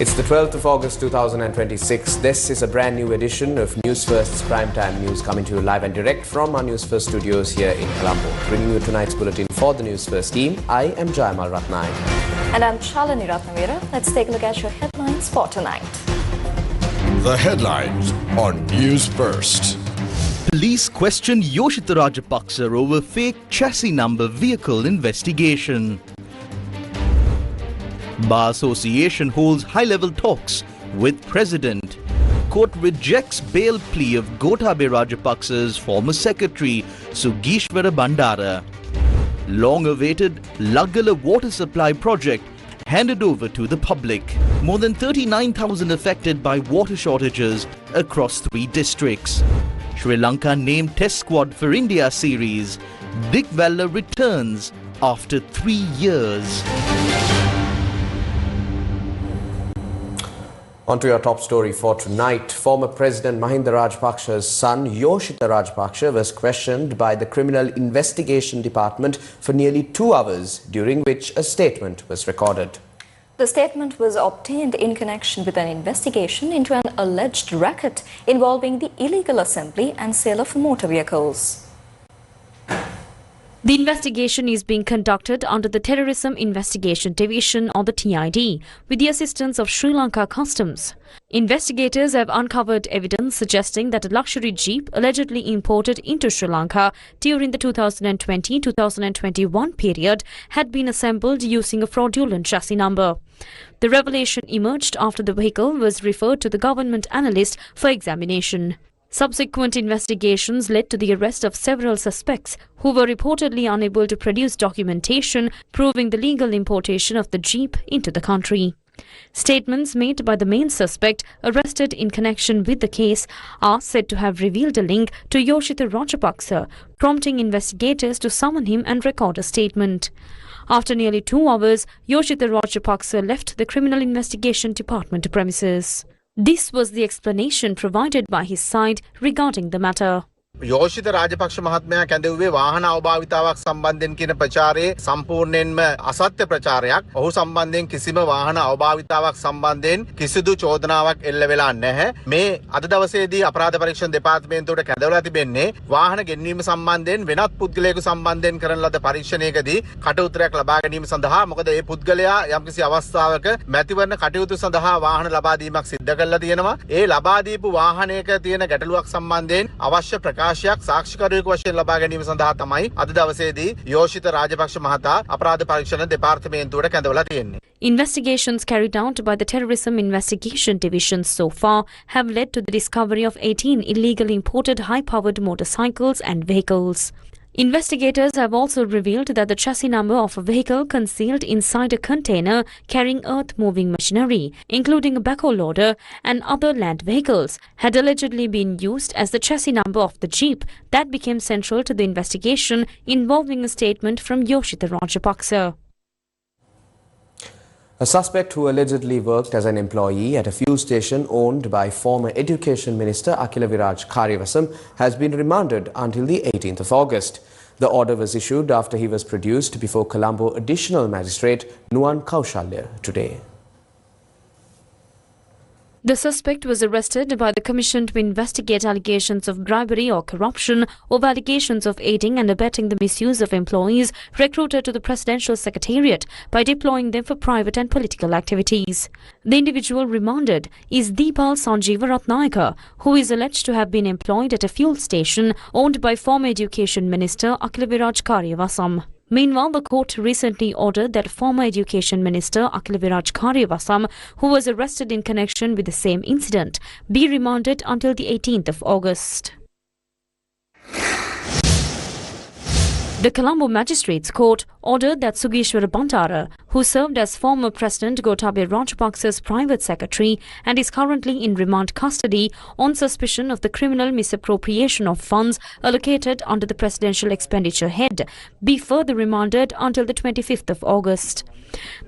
It's the 12th of August 2026. This is a brand new edition of Newsfirst's Primetime News coming to you live and direct from our Newsfirst studios here in Colombo. Bringing you tonight's bulletin for the Newsfirst team, I am Jayamal Ratnayake. And I'm Shalini Ratnavira. Let's take a look at your headlines for tonight. The headlines on Newsfirst. Police question Yoshitha Rajapaksa over fake chassis number vehicle investigation. Bar Association holds high-level talks with President. Court rejects bail plea of Gotabaya Rajapaksa's former secretary, Sugishwara Bandara. Long-awaited Laggala water supply project handed over to the public. More than 39,000 affected by water shortages across 3 districts. Sri Lanka named Test squad for India series. Dick Vella returns after 3 years. On to your top story for tonight. Former President Mahinda Rajapaksa's son, Yoshitha Rajapaksa, was questioned by the Criminal Investigation Department for nearly 2 hours, during which a statement was recorded. The statement was obtained in connection with an investigation into an alleged racket involving the illegal assembly and sale of motor vehicles. The investigation is being conducted under the Terrorism Investigation Division or the TID with the assistance of Sri Lanka Customs. Investigators have uncovered evidence suggesting that a luxury jeep allegedly imported into Sri Lanka during the 2020-2021 period had been assembled using a fraudulent chassis number. The revelation emerged after the vehicle was referred to the government analyst for examination. Subsequent investigations led to the arrest of several suspects who were reportedly unable to produce documentation proving the legal importation of the jeep into the country. Statements made by the main suspect arrested in connection with the case are said to have revealed a link to Yoshitha Rajapaksa, prompting investigators to summon him and record a statement. After nearly 2 hours, Yoshitha Rajapaksa left the Criminal Investigation Department premises. This was the explanation provided by his side regarding the matter. Yoshitha Rajapaksa මහත්මයා කැඳවුවේ වාහන අවභාවිතාවක් සම්බන්ධයෙන් කියන ප්‍රචාරයේ සම්පූර්ණයෙන්ම අසත්‍ය ප්‍රචාරයක්. ඔහු සම්බන්ධයෙන් කිසිම වාහන අවභාවිතාවක් සම්බන්ධයෙන් කිසිදු චෝදනාවක් එල්ල වෙලා නැහැ. මේ අද දවසේදී අපරාධ පරීක්ෂණ දෙපාර්තමේන්තුවට කැඳවලා තිබෙන්නේ වාහන ගෙන්වීම සම්බන්ධයෙන් වෙනත් පුද්ගලයෙකු සම්බන්ධයෙන් කරන ලද පරීක්ෂණයකදී කටයුතුයක් ලබා ගැනීම සඳහා මොකද මේ පුද්ගලයා යම්කිසි අවස්ථාවක මැතිවරණ කටයුතු සඳහා වාහන ලබා දීමක් සිද්ධ කරලා තියෙනවා. ඒ ලබා දීපු වාහනයක තියෙන ගැටලුවක් සම්බන්ධයෙන් අවශ්‍ය साक्षिकारिक वशයෙන් ලබා ගැනීම සඳහා තමයි අද දවසේදී යෝෂිත රාජපක්ෂ මහතා අපරාධ පරීක්ෂණ දෙපාර්තමේන්තුවට කැඳවලා තියෙන්නේ. Investigations carried out by the Terrorism Investigation Division so far have led to the discovery of 18 illegally imported high-powered motorcycles and vehicles. Investigators have also revealed that the chassis number of a vehicle concealed inside a container carrying earth-moving machinery, including a backhoe loader and other land vehicles, had allegedly been used as the chassis number of the jeep that became central to the investigation involving a statement from Yoshitha Rajapaksa. A suspect who allegedly worked as an employee at a fuel station owned by former Education Minister Akhilaviraj Karyavasam has been remanded until the 18th of August. The order was issued after he was produced before Colombo Additional Magistrate Nuwan Kaushalya today. The suspect was arrested by the Commission to investigate allegations of bribery or corruption or allegations of aiding and abetting the misuse of employees recruited to the Presidential Secretariat by deploying them for private and political activities. The individual remanded is Deepal Sanjeeva Ratnayake, who is alleged to have been employed at a fuel station owned by former Education Minister Akhilaviraj Karyavasam. Meanwhile, the court recently ordered that former Education Minister Akhilaviraj Karyavasam, who was arrested in connection with the same incident, be remanded until the 18th of August. The Colombo Magistrates Court ordered that Sugishwara Bandara, who served as former President Gotabaya Rajapaksa's private secretary and is currently in remand custody on suspicion of the criminal misappropriation of funds allocated under the Presidential Expenditure Head, be further remanded until the 25th of August.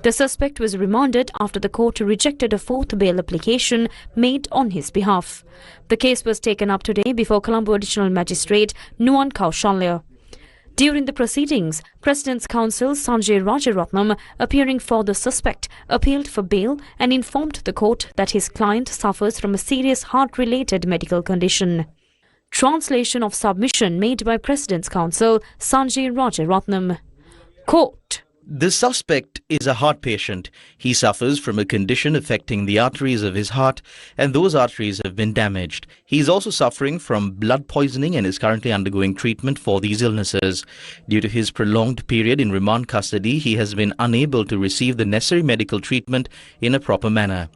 The suspect was remanded after the court rejected a 4th bail application made on his behalf. The case was taken up today before Colombo Additional Magistrate Nuwan Kaushalya. During the proceedings, President's counsel Sanjay Rajaratnam, appearing for the suspect, appealed for bail and informed the court that his client suffers from a serious heart-related medical condition. Translation of submission made by President's counsel Sanjay Rajaratnam. Court. The suspect is a heart patient. He suffers from a condition affecting the arteries of his heart, and those arteries have been damaged. He is also suffering from blood poisoning and is currently undergoing treatment for these illnesses. Due to his prolonged period in remand custody, he has been unable to receive the necessary medical treatment in a proper manner.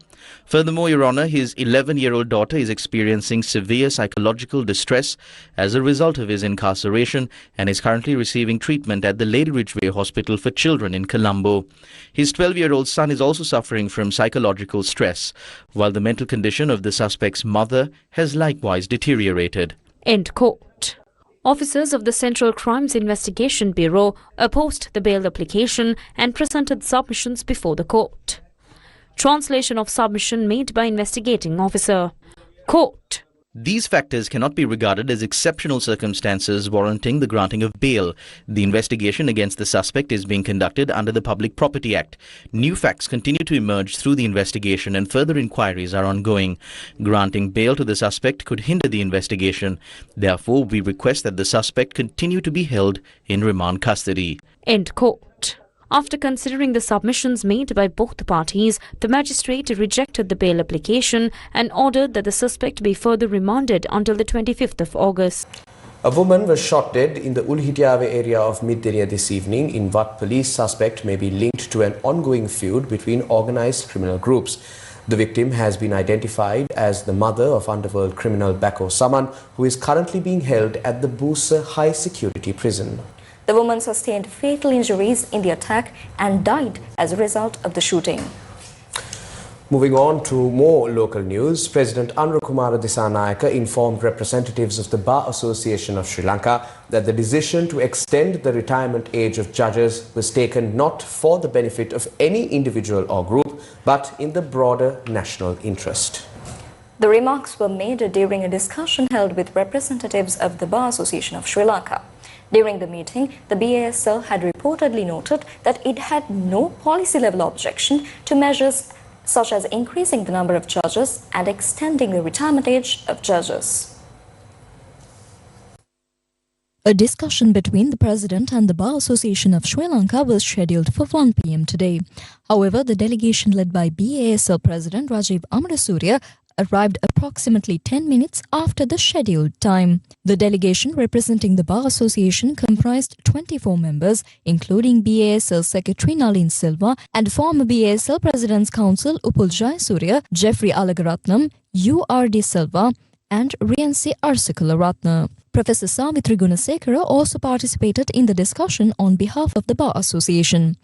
Furthermore, Your Honour, his 11-year-old daughter is experiencing severe psychological distress as a result of his incarceration and is currently receiving treatment at the Lady Ridgeway Hospital for Children in Colombo. His 12-year-old son is also suffering from psychological stress, while the mental condition of the suspect's mother has likewise deteriorated. End quote. Officers of the Central Crimes Investigation Bureau opposed the bail application and presented submissions before the court. Translation of submission made by investigating officer. Court. These factors cannot be regarded as exceptional circumstances warranting the granting of bail. The investigation against the suspect is being conducted under the Public Property Act. New facts continue to emerge through the investigation and further inquiries are ongoing. Granting bail to the suspect could hinder the investigation. Therefore, we request that the suspect continue to be held in remand custody. End quote. After considering the submissions made by both the parties, the magistrate rejected the bail application and ordered that the suspect be further remanded until the 25th of August. A woman was shot dead in the Ulhitiave area of Middenia this evening, in what police suspect may be linked to an ongoing feud between organised criminal groups. The victim has been identified as the mother of underworld criminal Bako Saman, who is currently being held at the Busa High Security Prison. The woman sustained fatal injuries in the attack and died as a result of the shooting. Moving on to more local news, President Anurakumara Disanayake informed representatives of the Bar Association of Sri Lanka that the decision to extend the retirement age of judges was taken not for the benefit of any individual or group, but in the broader national interest. The remarks were made during a discussion held with representatives of the Bar Association of Sri Lanka. During the meeting, the BASL had reportedly noted that it had no policy-level objection to measures such as increasing the number of judges and extending the retirement age of judges. A discussion between the President and the Bar Association of Sri Lanka was scheduled for 1 p.m. today. However, the delegation led by BASL President Rajiv Amarasuriya arrived approximately 10 minutes after the scheduled time. The delegation representing the Bar Association comprised 24 members, including BASL Secretary Nalin Silva and former BASL President's Counsel Upul Jayasuriya, Jeffrey Alagaratnam, U.R.D. Silva and Riansi Arsikularatna. Professor Savitri Gunasekara also participated in the discussion on behalf of the Bar Association.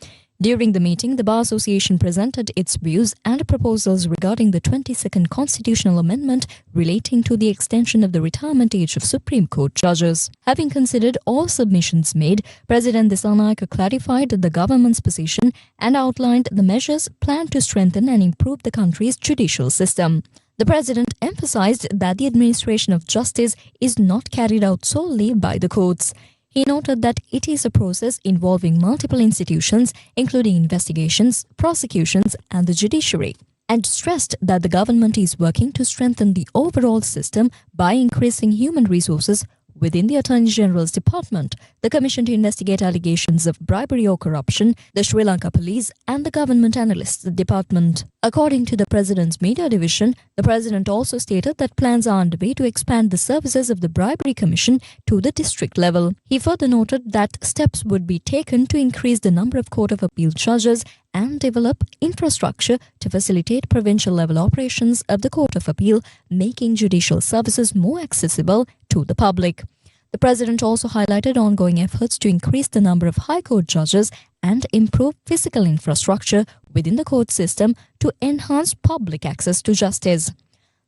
During the meeting, the Bar Association presented its views and proposals regarding the 22nd constitutional amendment relating to the extension of the retirement age of Supreme Court judges. Having considered all submissions made, President Disanayake clarified the government's position and outlined the measures planned to strengthen and improve the country's judicial system. The President emphasized that the administration of justice is not carried out solely by the courts. He noted that it is a process involving multiple institutions, including investigations, prosecutions, and the judiciary, and stressed that the government is working to strengthen the overall system by increasing human resources within the Attorney General's Department, the Commission to investigate allegations of bribery or corruption, the Sri Lanka Police, and the Government Analysts Department. According to the President's Media Division, the President also stated that plans are underway to expand the services of the Bribery Commission to the district level. He further noted that steps would be taken to increase the number of Court of Appeal judges and develop infrastructure to facilitate provincial-level operations of the Court of Appeal, making judicial services more accessible to the public. The President also highlighted ongoing efforts to increase the number of High Court judges and improve physical infrastructure within the court system to enhance public access to justice.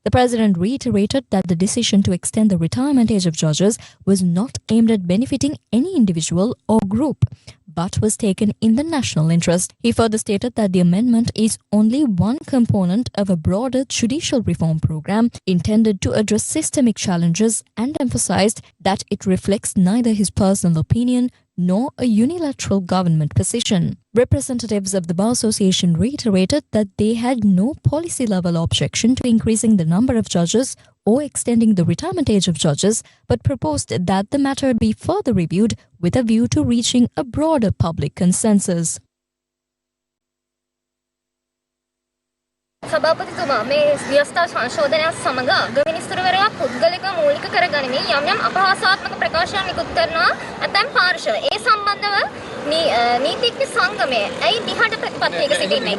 The President reiterated that the decision to extend the retirement age of judges was not aimed at benefiting any individual or group, but was taken in the national interest. He further stated that the amendment is only one component of a broader judicial reform program intended to address systemic challenges and emphasized that it reflects neither his personal opinion nor a unilateral government position. Representatives of the Bar Association reiterated that they had no policy-level objection to increasing the number of judges or extending the retirement age of judges, but proposed that the matter be further reviewed with a view to reaching a broader public consensus. සභාපතිතුමා මේ ව්‍යවස්ථා සංශෝධනයත් සමග ගමිනිස්තුරුවරයා පුද්ගලික මූලික කරගනිමින් යම් යම් අපහාසාත්මක ප්‍රකාශයන් නිකුත් කරනවා ඇතැම් පාර්ශව ඒ සම්බන්ධව නීතිඥ සංගමය ඇයි දිහාට ප්‍රතිපත්තියක සිටින්නේ?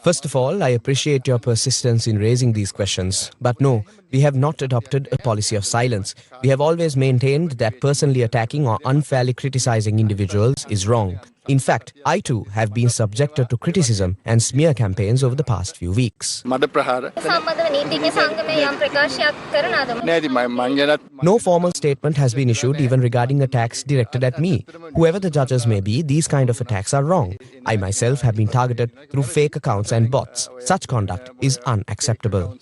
First of all, I appreciate your persistence in raising these questions. But no, we have not adopted a policy of silence. We have always maintained that personally attacking or unfairly criticizing individuals is wrong. In fact, I too have been subjected to criticism and smear campaigns over the past few weeks. No formal statement has been issued even regarding attacks directed at me. Whoever the judges may be, these kind of attacks are wrong. I myself have been targeted through fake accounts and bots. Such conduct is unacceptable.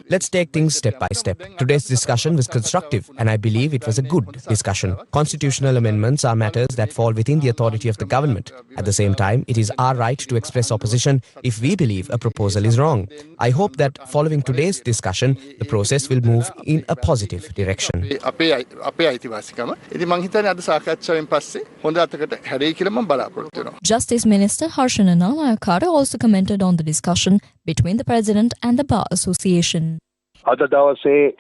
Let's take things step by step. Today's discussion was constructive and I believe it was a good discussion. Constitutional amendments are matters that fall within the authority of the government. At the same time, it is our right to express opposition if we believe a proposal is wrong. I hope that following today's discussion, the process will move in a positive direction. Justice Minister Harshana Nalayakara also commented on the discussion between the President and the Bar Association. The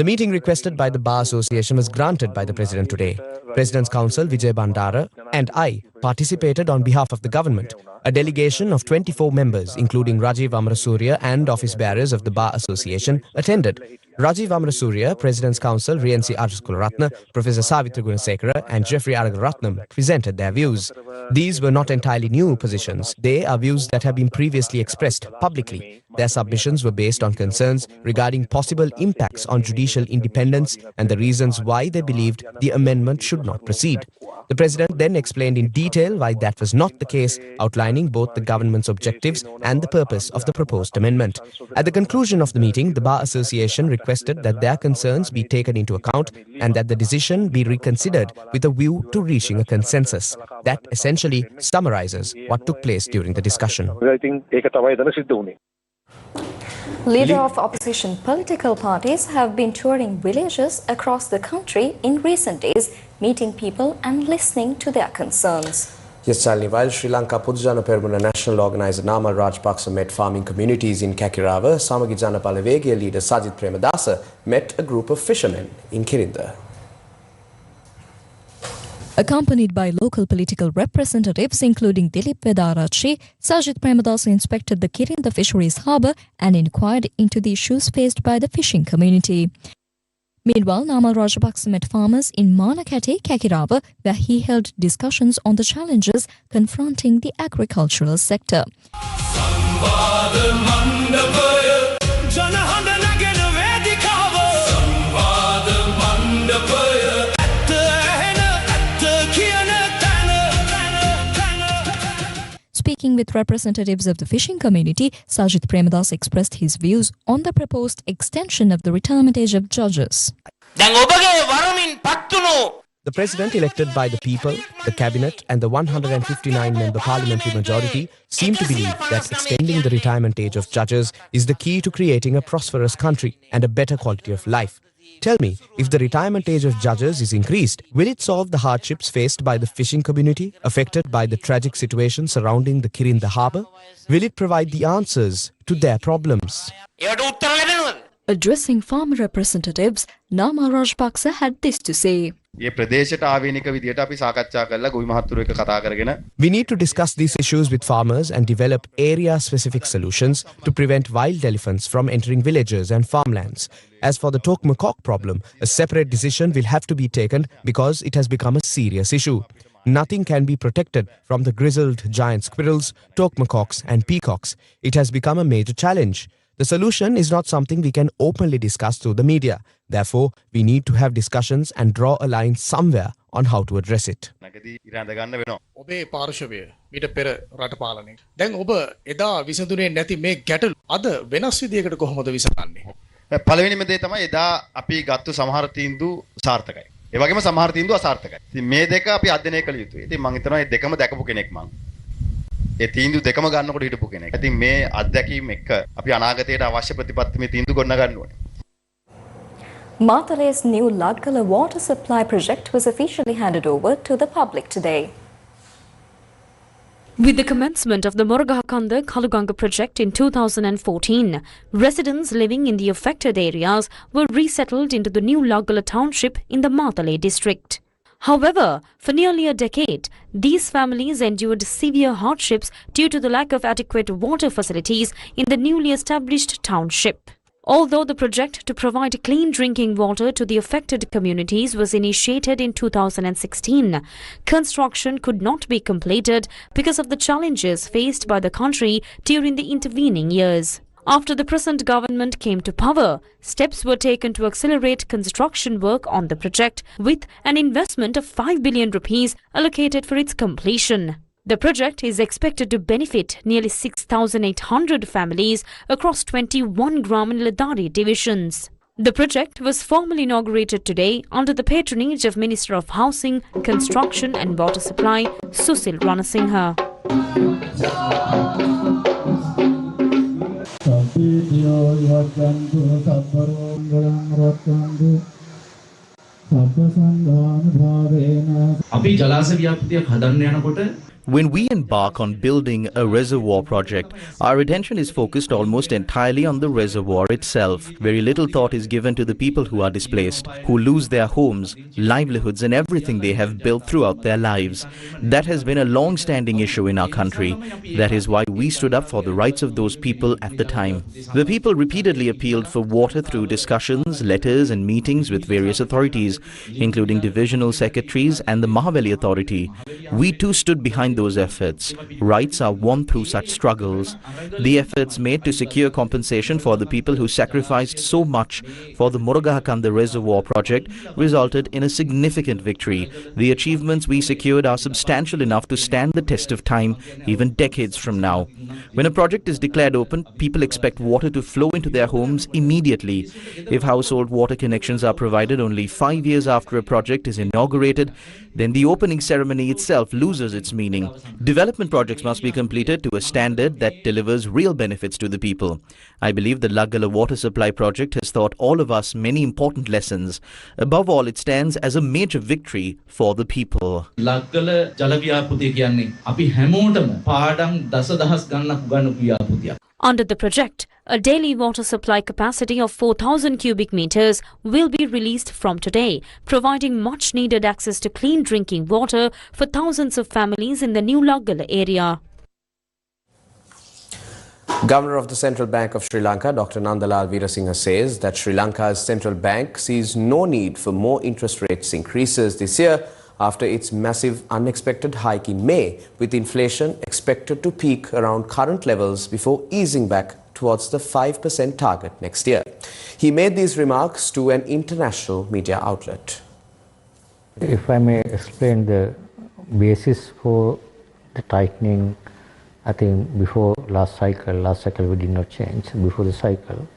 meeting requested by the Bar Association was granted by the President today. President's Counsel Vijay Bandara and I participated on behalf of the government. A delegation of 24 members, including Rajiv Amrasurya and office bearers of the Bar Association, attended. Rajiv Amrasurya, President's Counsel Riyansi Arjaskulatna, Professor Savitra Gunasekara and Jeffrey Aragaratnam presented their views. These were not entirely new positions. They are views that have been previously expressed publicly. Their submissions were based on concerns regarding possible impacts on judicial independence and the reasons why they believed the amendment should not proceed. The President then explained in detail why that was not the case, outlining both the government's objectives and the purpose of the proposed amendment. At the conclusion of the meeting, the Bar Association requested that their concerns be taken into account and that the decision be reconsidered with a view to reaching a consensus. That essentially summarizes what took place during the discussion. Leaders of opposition political parties have been touring villages across the country in recent days, meeting people and listening to their concerns. Yes, Shalini, while Sri Lanka Pudujana Permuna National Organizer Namal Rajapaksa met farming communities in Kakirava, Samagi Janapala Vegiya leader Sajith Premadasa met a group of fishermen in Kirinda. Accompanied by local political representatives including Dilip Vedarachi, Sajith Premadasa inspected the Kirinda fisheries harbour and inquired into the issues faced by the fishing community. Meanwhile, Namal Rajapaksa met farmers in Manakate, Kakirava, where he held discussions on the challenges confronting the agricultural sector. Speaking with representatives of the fishing community, Sajith Premadasa expressed his views on the proposed extension of the retirement age of judges. The President elected by the people, the Cabinet and the 159-member parliamentary majority seem to believe that extending the retirement age of judges is the key to creating a prosperous country and a better quality of life. Tell me, if the retirement age of judges is increased, will it solve the hardships faced by the fishing community affected by the tragic situation surrounding the Kirinda harbour? Will it provide the answers to their problems? Addressing farmer representatives, Namal Rajapaksa had this to say. We need to discuss these issues with farmers and develop area-specific solutions to prevent wild elephants from entering villages and farmlands. As for the Tokmakok problem, a separate decision will have to be taken because it has become a serious issue. Nothing can be protected from the grizzled giant squirrels, Tokmakoks and peacocks. It has become a major challenge. The solution is not something we can openly discuss through the media. Therefore, we need to have discussions and draw a line somewhere on how to address it. ඔබේ පාර්ශවය මීට පෙර රට පාලනය. දැන් ඔබ එදා විසඳුනේ නැති මේ ගැටලු අද වෙනස් විදියකට කොහොමද විසඳන්නේ? පළවෙනිම දේ තමයි එදා අපි ගත්තු සමහර තීන්දුව සාර්ථකයි. ඒ වගේම සමහර තීන්දුව අසාර්ථකයි. ඉතින් මේ දෙක අපි අධ්‍යයනය කළ යුතුයි. ඉතින් මම හිතනවා මේ දෙකම දැකපු කෙනෙක් මම. ඒ තීන්දුව දෙකම ගන්නකොට හිටපු කෙනෙක්. ඉතින් මේ අත්දැකීම් එක්ක අපි අනාගතයට අවශ්‍ය ප්‍රතිපත්ති මේ තීන්දුව ගොඩනගන්න ඕනේ. Matale's new Ladgala water supply project was officially handed over to the public today. With the commencement of the Moragahakanda Kaluganga project in 2014, residents living in the affected areas were resettled into the new Ladgala township in the Matale district. However, for nearly a decade, these families endured severe hardships due to the lack of adequate water facilities in the newly established township. Although the project to provide clean drinking water to the affected communities was initiated in 2016, construction could not be completed because of the challenges faced by the country during the intervening years. After the present government came to power, steps were taken to accelerate construction work on the project with an investment of 5 billion rupees allocated for its completion. The project is expected to benefit nearly 6,800 families across 21 Gram and Ladari divisions. The project was formally inaugurated today under the patronage of Minister of Housing, Construction and Water Supply, Susil Ranasinghe. අපි ජලාශ ව්‍යාපෘතියක් හදන්න යනකොට When we embark on building a reservoir project, our attention is focused almost entirely on the reservoir itself. Very little thought is given to the people who are displaced, who lose their homes, livelihoods and everything they have built throughout their lives. That has been a long-standing issue in our country. That is why we stood up for the rights of those people at the time. The people repeatedly appealed for water through discussions, letters and meetings with various authorities, including divisional secretaries and the Mahaveli authority. We too stood behind those efforts. Rights are won through such struggles. The efforts made to secure compensation for the people who sacrificed so much for the Moragahakanda reservoir project resulted in a significant victory. The achievements we secured are substantial enough to stand the test of time, even decades from now. When a project is declared open, people expect water to flow into their homes immediately. If household water connections are provided only 5 years after a project is inaugurated, then the opening ceremony itself loses its meaning. Development projects must be completed to a standard that delivers real benefits to the people. I believe the Ladgala water supply project has taught all of us many important lessons. Above all, it stands as a major victory for the people. ලක්ගල ජල ව්‍යාපෘතිය කියන්නේ අපි හැමෝටම පාඩම් දසදහස් ගණනක් උගන්වපු ව්‍යාපෘතියක්. Under the project, a daily water supply capacity of 4,000 cubic meters will be released from today, providing much needed access to clean drinking water for thousands of families in the new Ladgala area. Governor of the Central Bank of Sri Lanka, Dr. Nandalal Veerasinghe, says that Sri Lanka's central bank sees no need for more interest rates increases this year after its massive unexpected hike in May, with inflation expected to peak around current levels before easing back towards the 5% target next year. He made these remarks to an international media outlet. If I may explain the basis for the tightening, I think before last cycle we did not change. Before the cycle,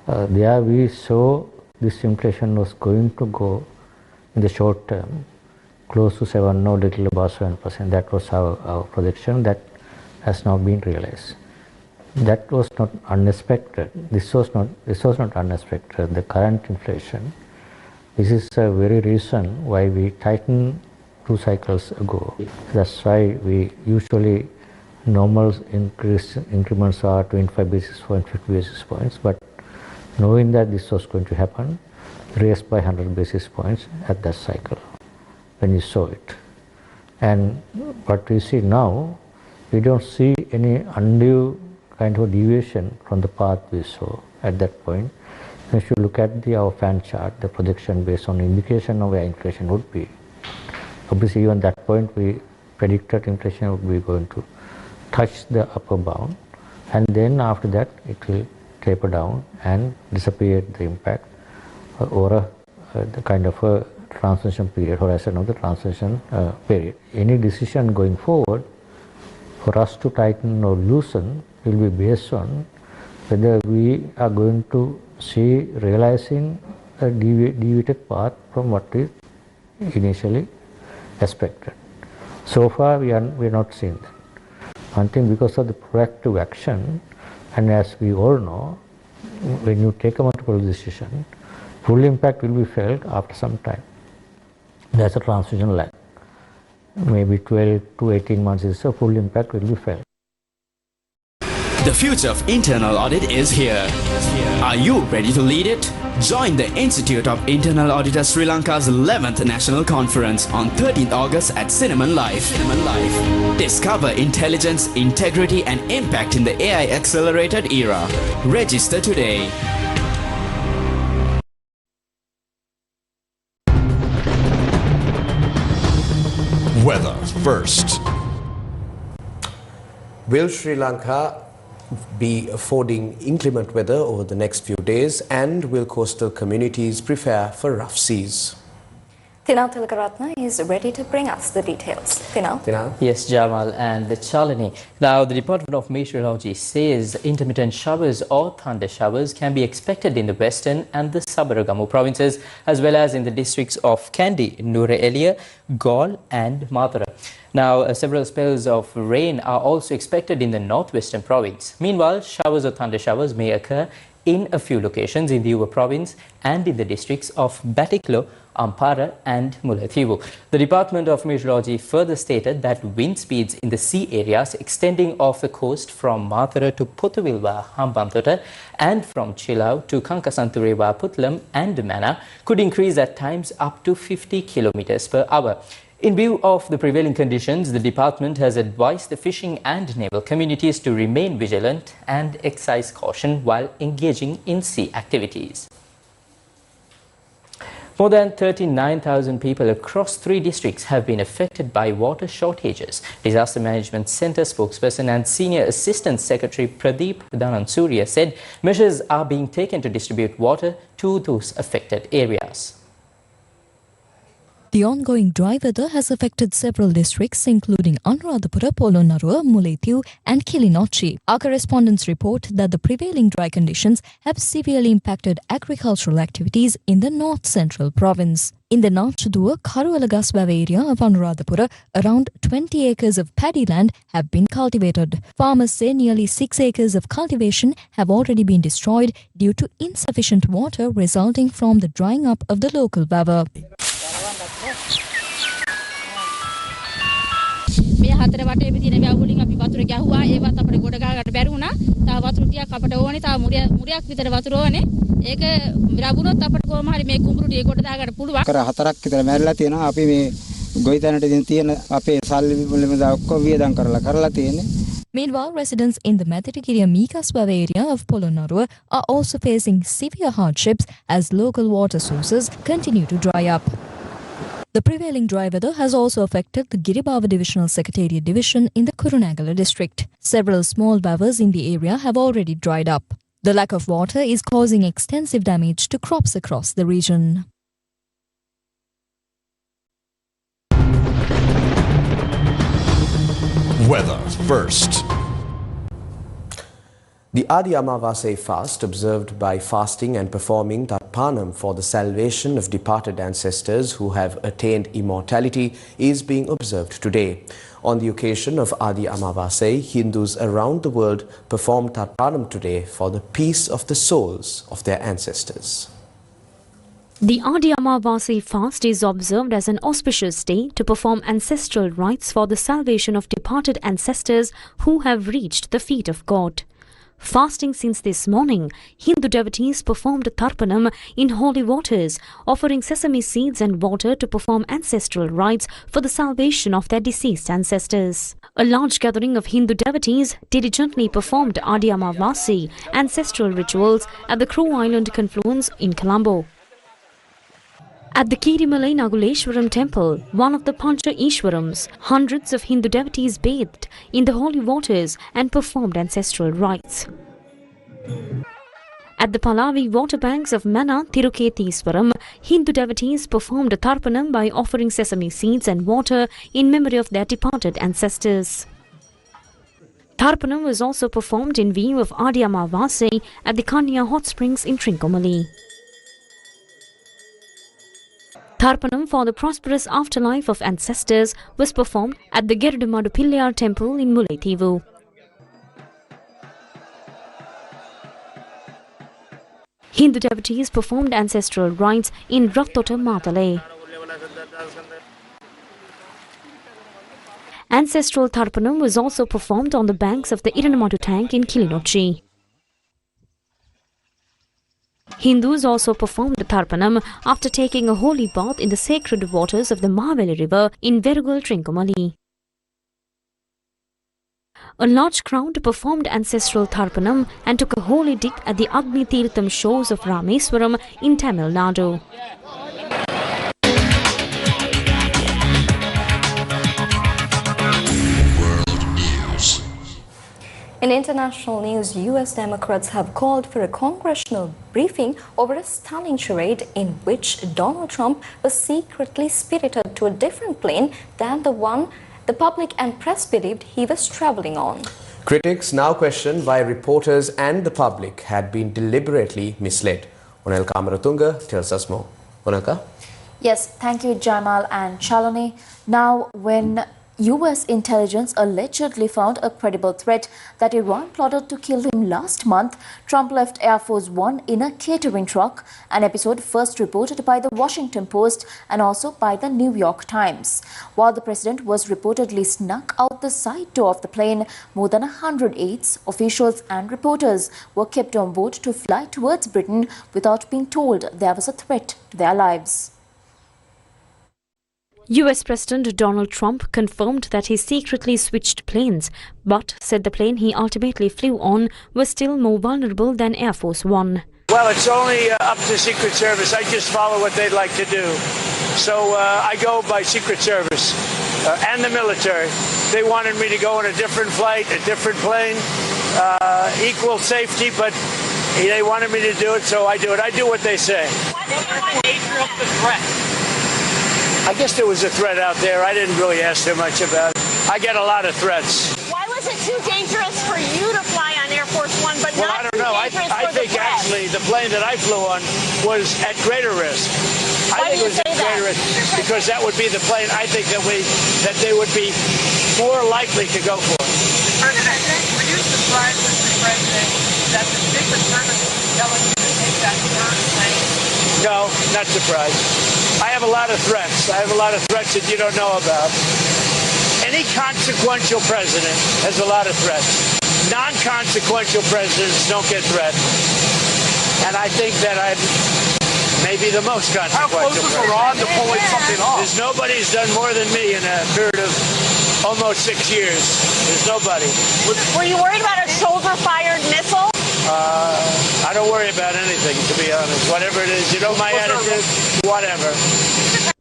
there we saw this inflation was going to go in the short term close to 7, no, little above 7%. That was our projection. That has now been realized. That was not unexpected. This was not unexpected. The current inflation. This is the very reason why we tightened 2 cycles ago. That's why we usually normal increments are 25 basis points, 50 basis points. But knowing that this was going to happen, raised by 100 basis points at that cycle when you saw it. And what we see now, we don't see any undue kind of deviation from the path we saw at that point. If you look at our fan chart, the projection based on indication of where inflation would be, obviously even at that point we predicted inflation would be going to touch the upper bound, and then after that it will taper down and dissipate the impact over the kind of a transition period, horizon of the transition period. Any decision going forward for us to tighten or loosen will be based on whether we are going to see realizing a deviated path from what is initially expected. So far we are not seeing that. One thing, because of the proactive action, and as we all know, when you take a multiple decision, full impact will be felt after some time. There's a transition lag. Maybe 12 to 18 months is a full impact will be felt. The future of internal audit is here. Are you ready to lead it? Join the Institute of Internal Auditors Sri Lanka's 11th National Conference on 13th August at Cinnamon Life. Discover intelligence, integrity and impact in the AI accelerated era. Register today. Weather first. Will Sri Lanka be affording inclement weather over the next few days, and will coastal communities prepare for rough seas? Tinal Tilakaratna is ready to bring us the details. Tinal? Yes, Jamal and Chalini. Now, the Department of Meteorology says intermittent showers or thunder showers can be expected in the western and the Sabaragamu provinces, as well as in the districts of Kandy, Nuwara Galle and Mathura. Now, several spells of rain are also expected in the northwestern province. Meanwhile, showers or thunder showers may occur in a few locations in the Uva province and in the districts of Batiklo, Ampara and Mullaitivu. The Department of Meteorology further stated that wind speeds in the sea areas extending off the coast from Mathura to Potuvilwa, Hambantota and from Chilau to Kankasanturewa, Putlam and Mana could increase at times up to 50 kilometers per hour. In view of the prevailing conditions, the department has advised the fishing and naval communities to remain vigilant and exercise caution while engaging in sea activities. More than 39,000 people across 3 districts have been affected by water shortages. Disaster Management Centre spokesperson and Senior Assistant Secretary Pradeep Dhanansurya said measures are being taken to distribute water to those affected areas. The ongoing dry weather has affected several districts including Anuradhapura, Polonnaruwa, Mullaitivu and Kilinochchi. Our correspondents report that the prevailing dry conditions have severely impacted agricultural activities in the north-central province. In the Nachduwa Karuwalagaswawa area of Anuradhapura, around 20 acres of paddy land have been cultivated. Farmers say nearly 6 acres of cultivation have already been destroyed due to insufficient water resulting from the drying up of the local wawa. මේ හතර වටේම තියෙන වැව් වලින් අපි වතුර ගැහුවා ඒවත් අපිට ගොඩ ගහ ගන්න බැරි වුණා. තව වතුර ටිකක් අපිට ඕනේ. තව මුරියක් විතර වතුර ඕනේ. ඒක ලැබුණොත් අපිට කොහොම හරි මේ කුඹුරු ටික ගොඩ දා ගන්න පුළුවන්. කර හතරක් විතර මැරිලා තියෙනවා. අපි මේ ගොවිතැනට තියෙන අපේ සල්ලි වලින් ඔක්කොම වියදම් කරලා තියෙන්නේ. Meanwhile, residents in the Mathirikiriya Mikaswawa area of Polonnaruwa are also facing severe hardships as local water sources continue to dry up. The prevailing dry weather has also affected the Giribava Divisional Secretariat Division in the Kurunegala district. Several small wawas in the area have already dried up. The lack of water is causing extensive damage to crops across the region. Weather first. The Adi Amavasya fast, observed by fasting and performing Tarpanam for the salvation of departed ancestors who have attained immortality, is being observed today. On the occasion of Adi Amavasya, Hindus around the world perform Tarpanam today for the peace of the souls of their ancestors. The Adi Amavasya fast is observed as an auspicious day to perform ancestral rites for the salvation of departed ancestors who have reached the feet of God. Fasting since this morning, Hindu devotees performed Tarpanam in holy waters, offering sesame seeds and water to perform ancestral rites for the salvation of their deceased ancestors. A large gathering of Hindu devotees diligently performed Adi Amavasya ancestral rituals at the Crow Island confluence in Colombo. At the Kirimalai Naguleshwaram temple, one of the Pancha Ishwarams, hundreds of Hindu devotees bathed in the holy waters and performed ancestral rites. At the Pallavi water banks of Mana Tirukethiswaram, Hindu devotees performed Tarpanam by offering sesame seeds and water in memory of their departed ancestors. Tarpanam was also performed in view of Adi Amavasya at the Kanya hot springs in Trincomalee. Tarpanam for the prosperous afterlife of ancestors was performed at the Gerudamadu Pillayar temple in Mullaitivu. Hindu devotees performed ancestral rites in Rathota Matale. Ancestral Tarpanam was also performed on the banks of the Iranamadu tank in Kilinochi. Hindus also performed Tarpanam after taking a holy bath in the sacred waters of the Mahaveli river in Verugal, Trincomalee. A large crowd performed ancestral Tarpanam and took a holy dip at the Agni Tirtham shores of Rameswaram in Tamil Nadu. In international news, US Democrats have called for a congressional briefing over a stunning charade in which Donald Trump was secretly spirited to a different plane than the one the public and press believed he was traveling on. Critics now question why reporters and the public had been deliberately misled. Onel Kamaratunga tells us more. Onelka? Yes, thank you, Jamal and Chalani. Now, when US intelligence allegedly found a credible threat that Iran plotted to kill him last month, Trump left Air Force One in a catering truck, an episode first reported by the Washington Post and also by the New York Times. While the president was reportedly snuck out the side door of the plane, more than 100 aides, officials and reporters were kept on board to fly towards Britain without being told there was a threat to their lives. US President Donald Trump confirmed that he secretly switched planes, but said the plane he ultimately flew on was still more vulnerable than Air Force One. Well, it's only up to Secret Service. I just follow what they'd like to do. So I go by Secret Service and the military. They wanted me to go on a different flight, a different plane, equal safety, but they wanted me to do it, so I do it. I do what they say. What's the nature of the threat? I guess there was a threat out there. I didn't really ask too much about it. I get a lot of threats. Why was it too dangerous for you to fly on Air Force One, but well, not I don't know. I think actually the plane that I flew on was at greater risk. Why I think it was at greater risk because that would be the plane I think that they would be more likely to go for. President, were you surprised, Mr. President, that the Secret Service was telling you to take that third plane? No, not surprised. I have a lot of threats. I have a lot of threats that you don't know about. Any consequential president has a lot of threats. Non-consequential presidents don't get threats. And I think that I'm maybe the most consequential. How close was Iran to pulling something off? There's nobody who's done more than me in a period of almost 6 years. There's nobody. Were you worried about a shoulder-fired missile? I don't worry about anything, to be honest. Whatever it is, you know my attitude, whatever.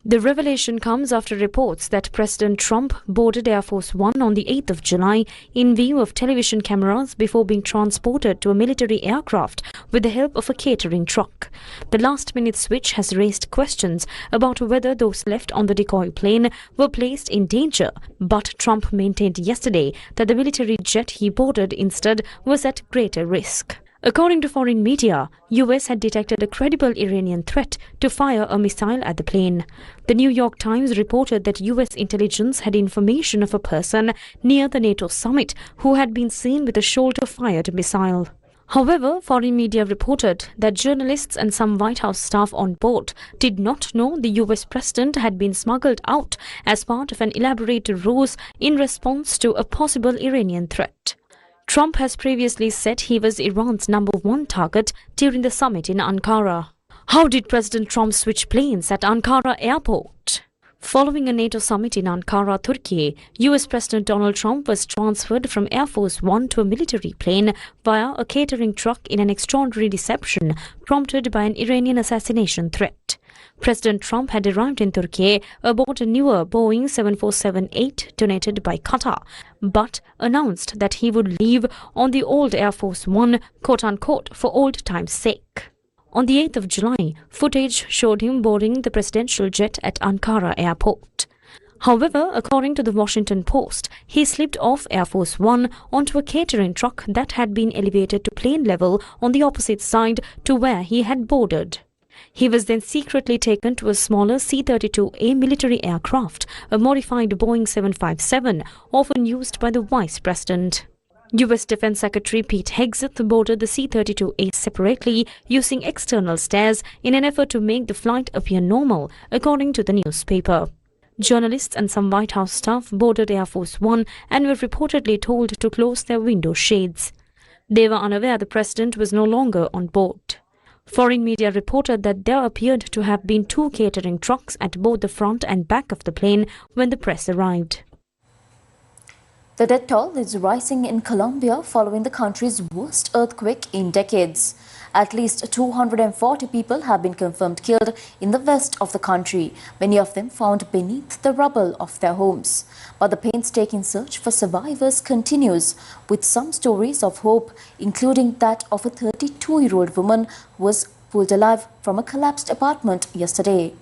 The revelation comes after reports that President Trump boarded Air Force One on the 8th of July in view of television cameras before being transported to a military aircraft with the help of a catering truck. The last-minute switch has raised questions about whether those left on the decoy plane were placed in danger, but Trump maintained yesterday that the military jet he boarded instead was at greater risk. According to foreign media, US had detected a credible Iranian threat to fire a missile at the plane. The New York Times reported that US intelligence had information of a person near the NATO summit who had been seen with a shoulder-fired missile. However, foreign media reported that journalists and some White House staff on board did not know the US president had been smuggled out as part of an elaborate ruse in response to a possible Iranian threat. Trump has previously said he was Iran's #1 target during the summit in Ankara. How did President Trump switch planes at Ankara airport? Following a NATO summit in Ankara, Turkey, US President Donald Trump was transferred from Air Force One to a military plane via a catering truck in an extraordinary deception prompted by an Iranian assassination threat. President Trump had arrived in Turkey aboard a newer Boeing 747-8 donated by Qatar, but announced that he would leave on the old Air Force One, quote-unquote, for old time's sake. On the 8th of July, footage showed him boarding the presidential jet at Ankara airport. However, according to the Washington Post, he slipped off Air Force One onto a catering truck that had been elevated to plane level on the opposite side to where he had boarded. He was then secretly taken to a smaller C-32A military aircraft, a modified Boeing 757, often used by the Vice President. US Defense Secretary Pete Hegseth boarded the C-32A separately using external stairs in an effort to make the flight appear normal, according to the newspaper. Journalists and some White House staff boarded Air Force One and were reportedly told to close their window shades. They were unaware the president was no longer on board. Foreign media reported that there appeared to have been two catering trucks at both the front and back of the plane when the press arrived. The death toll is rising in Colombia following the country's worst earthquake in decades. At least 240 people have been confirmed killed in the west of the country, many of them found beneath the rubble of their homes. But the painstaking search for survivors continues, with some stories of hope, including that of a 32-year-old woman who was pulled alive from a collapsed apartment yesterday.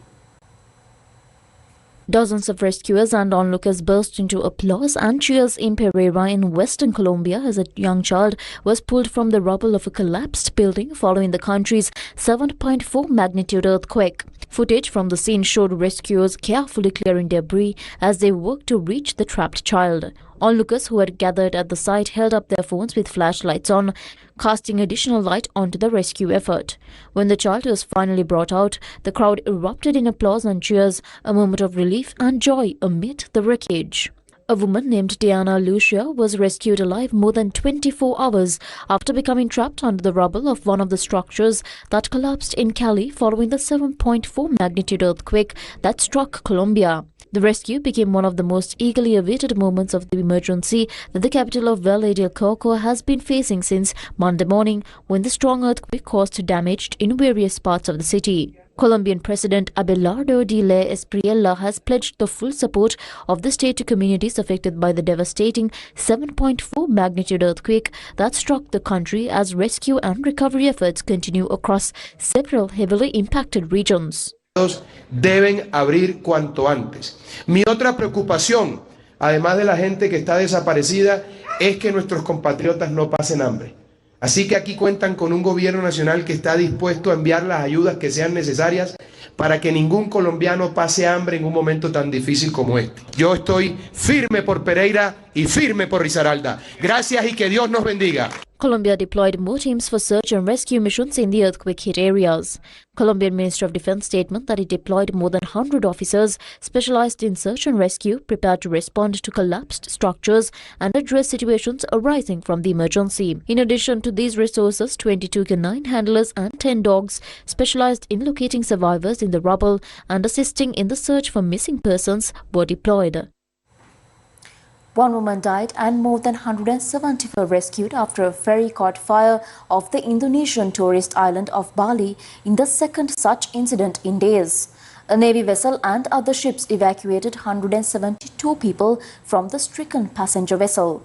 Dozens of rescuers and onlookers burst into applause and cheers in Pereira in western Colombia as a young child was pulled from the rubble of a collapsed building following the country's 7.4 magnitude earthquake. Footage from the scene showed rescuers carefully clearing debris as they worked to reach the trapped child. Onlookers who had gathered at the site held up their phones with flashlights on, casting additional light onto the rescue effort. When the child was finally brought out, the crowd erupted in applause and cheers, a moment of relief and joy amid the wreckage. A woman named Diana Lucia was rescued alive more than 24 hours after becoming trapped under the rubble of one of the structures that collapsed in Cali following the 7.4 magnitude earthquake that struck Colombia. The rescue became one of the most eagerly awaited moments of the emergency that the capital of Valle del Cauca has been facing since Monday morning, when the strong earthquake caused damage in various parts of the city. Colombian President Abelardo de la Espriella has pledged the full support of the state to communities affected by the devastating 7.4 magnitude earthquake that struck the country, as rescue and recovery efforts continue across several heavily impacted regions. Deben abrir cuanto antes. Mi otra preocupación, además de la gente que está desaparecida, es que nuestros compatriotas no pasen hambre. Así que aquí cuentan con un gobierno nacional que está dispuesto a enviar las ayudas que sean necesarias para que ningún colombiano pase hambre en un momento tan difícil como este. Yo estoy firme por Pereira y firme por Risaralda. Gracias y que Dios nos bendiga. Colombia deployed more teams for search and rescue missions in the earthquake-hit areas. Colombian Ministry of Defense statement that it deployed more than 100 officers specialized in search and rescue, prepared to respond to collapsed structures and address situations arising from the emergency. In addition to these resources, 22 canine handlers and 10 dogs specialized in locating survivors in the rubble and assisting in the search for missing persons were deployed. One woman died and more than 170 were rescued after a ferry caught fire off the Indonesian tourist island of Bali in the second such incident in days. A Navy vessel and other ships evacuated 172 people from the stricken passenger vessel.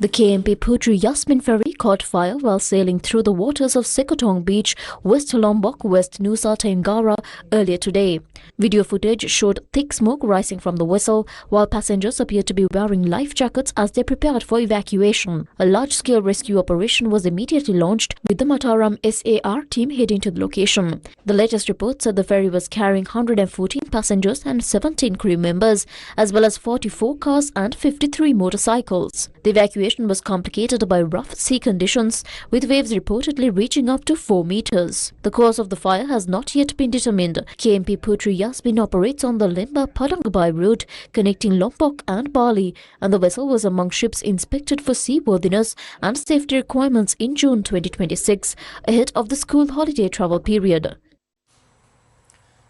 The KMP Putri Yasmin ferry caught fire while sailing through the waters of Sekotong Beach, West Lombok, West Nusa Tenggara earlier today. Video footage showed thick smoke rising from the vessel, while passengers appeared to be wearing life jackets as they prepared for evacuation. A large-scale rescue operation was immediately launched, with the Mataram SAR team heading to the location. The latest reports said the ferry was carrying 114 passengers and 17 crew members, as well as 44 cars and 53 motorcycles. The evacuation was complicated by rough sea conditions, with waves reportedly reaching up to 4 meters. The cause of the fire has not yet been determined. KMP Putri Yasmin operates on the Lemba-Padangbai route connecting Lombok and Bali, and the vessel was among ships inspected for seaworthiness and safety requirements in June 2026, ahead of the school holiday travel period.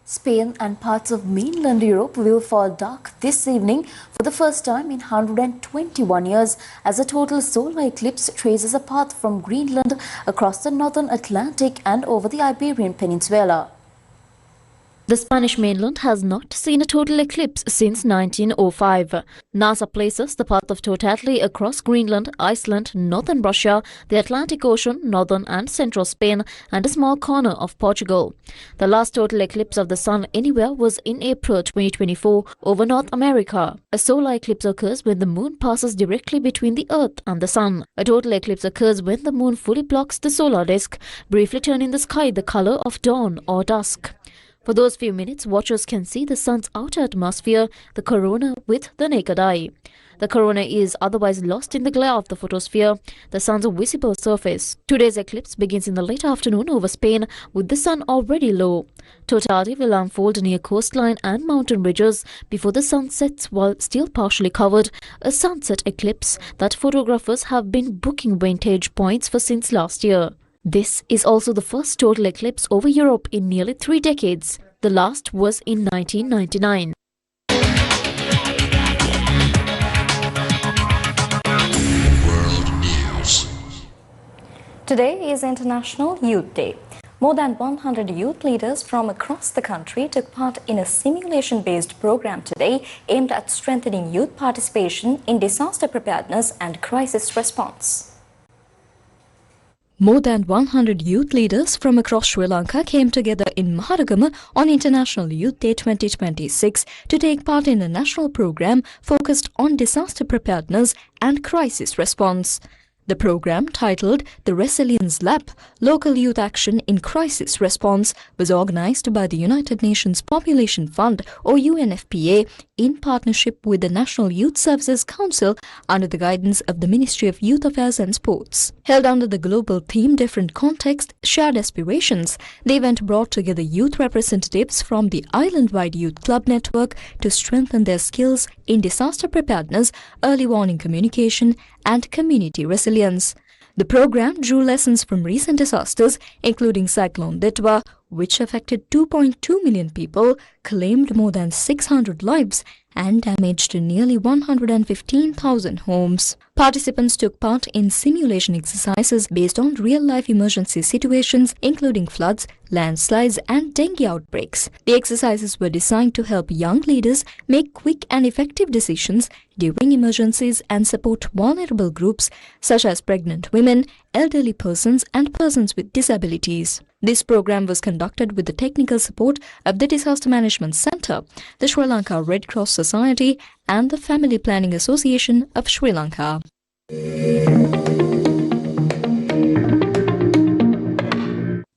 Spain and parts of mainland Europe will fall dark this evening for the first time in 121 years as a total solar eclipse traces a path from Greenland across the northern Atlantic and over the Iberian Peninsula. The Spanish mainland has not seen a total eclipse since 1905. NASA places the path of totality across Greenland, Iceland, northern Russia, the Atlantic Ocean, northern and central Spain, and a small corner of Portugal. The last total eclipse of the sun anywhere was in April 2024 over North America. A solar eclipse occurs when the moon passes directly between the Earth and the sun. A total eclipse occurs when the moon fully blocks the solar disk, briefly turning the sky the color of dawn or dusk. For those few minutes, watchers can see the sun's outer atmosphere, the corona, with the naked eye. The corona is otherwise lost in the glare of the photosphere, the sun's visible surface. Today's eclipse begins in the late afternoon over Spain, with the sun already low. Totality will unfold near coastline and mountain ridges before the sun sets while still partially covered, a sunset eclipse that photographers have been booking vantage points for since last year. This is also the first total eclipse over Europe in nearly 3 decades. The last was in 1999. World News. Today is International Youth Day. More than 100 youth leaders from across the country took part in a simulation-based program today aimed at strengthening youth participation in disaster preparedness and crisis response. More than 100 youth leaders from across Sri Lanka came together in Maharagama on International Youth Day 2026 to take part in a national program focused on disaster preparedness and crisis response. The program, titled The Resilience Lab, Local Youth Action in Crisis Response, was organized by the United Nations Population Fund, or UNFPA, in partnership with the National Youth Services Council under the guidance of the Ministry of Youth Affairs and Sports. Held under the global theme Different Context, Shared Aspirations, the event brought together youth representatives from the island-wide youth club network to strengthen their skills in disaster preparedness, early warning communication, and community resilience. The program drew lessons from recent disasters, including Cyclone Detwa, which affected 2.2 million people, claimed more than 600 lives, and damaged nearly 115,000 homes. Participants took part in simulation exercises based on real-life emergency situations, including floods, landslides, and dengue outbreaks. The exercises were designed to help young leaders make quick and effective decisions during emergencies and support vulnerable groups such as pregnant women, elderly persons, and persons with disabilities. This program was conducted with the technical support of the Disaster Management Centre, the Sri Lanka Red Cross Society, and the Family Planning Association of Sri Lanka.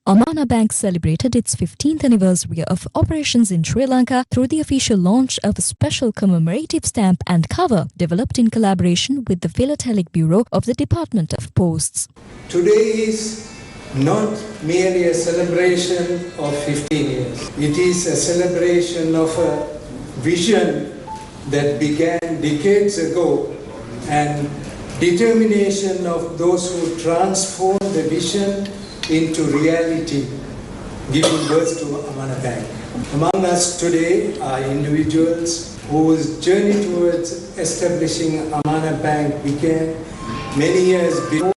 Amana Bank celebrated its 15th anniversary of operations in Sri Lanka through the official launch of a special commemorative stamp and cover developed in collaboration with the Philatelic Bureau of the Department of Posts. Today is not merely a celebration of 15 years. It is a celebration of a vision that began decades ago and determination of those who transformed the vision into reality, giving birth to Amana Bank. Among us today are individuals whose journey towards establishing Amana Bank began many years before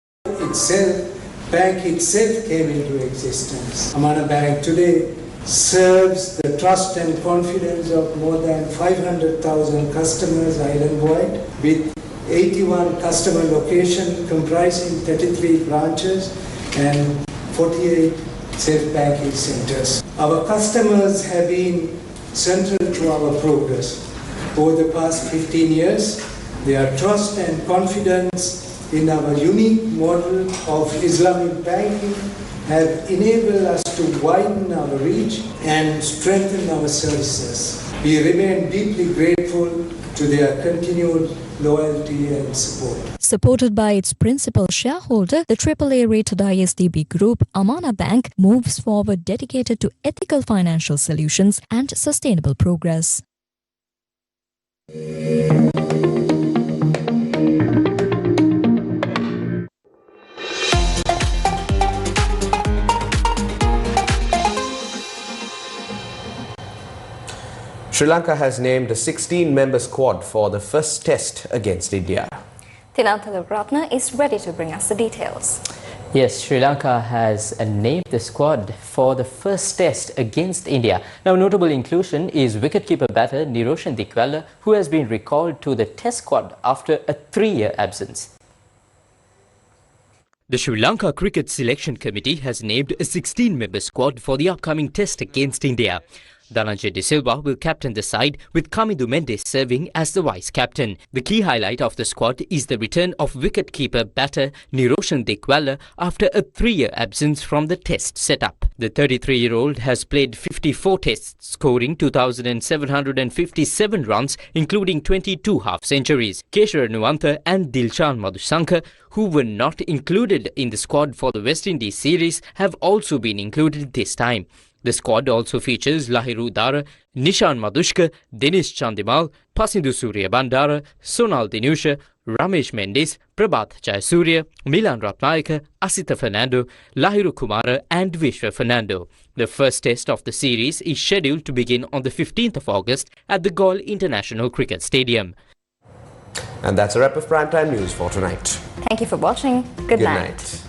bank itself came into existence. Amana Bank today serves the trust and confidence of more than 500,000 customers island-wide, with 81 customer locations comprising 33 branches and 48 self-banking centers. Our customers have been central to our progress. Over the past 15 years, their trust and confidence in our unique model of Islamic banking have enabled us to widen our reach and strengthen our services. We remain deeply grateful to their continued loyalty and support. Supported by its principal shareholder, the AAA-rated ISDB Group, Amana Bank moves forward dedicated to ethical financial solutions and sustainable progress. Sri Lanka has named a 16-member squad for the first test against India. Tinanthala Ratna is ready to bring us the details. Yes, Sri Lanka has named the squad for the first test against India. Now, notable inclusion is wicketkeeper batter Niroshan Dikwala, who has been recalled to the test squad after a 3-year absence. The Sri Lanka Cricket Selection Committee has named a 16-member squad for the upcoming test against India. Dhananjay De Silva will captain the side, with Kamindu Mendes serving as the vice-captain. The key highlight of the squad is the return of wicket-keeper batter Niroshan Dikwala after a 3-year absence from the test setup. The 33-year-old has played 54 tests, scoring 2,757 runs, including 22 half-centuries. Keshara Nuwantha and Dilshan Madhusankar, who were not included in the squad for the West Indies series, have also been included this time. The squad also features Lahiru Dara, Nishan Madhushka, Dinesh Chandimal, Pasindu Surya Bandara, Sonal Dinusha, Ramesh Mendes, Prabhat Jayasuriya, Milan Ratnayaka, Asita Fernando, Lahiru Kumara and Vishwa Fernando. The first test of the series is scheduled to begin on the 15th of August at the Galle International Cricket Stadium. And that's a wrap of Primetime News for tonight. Thank you for watching. Good night.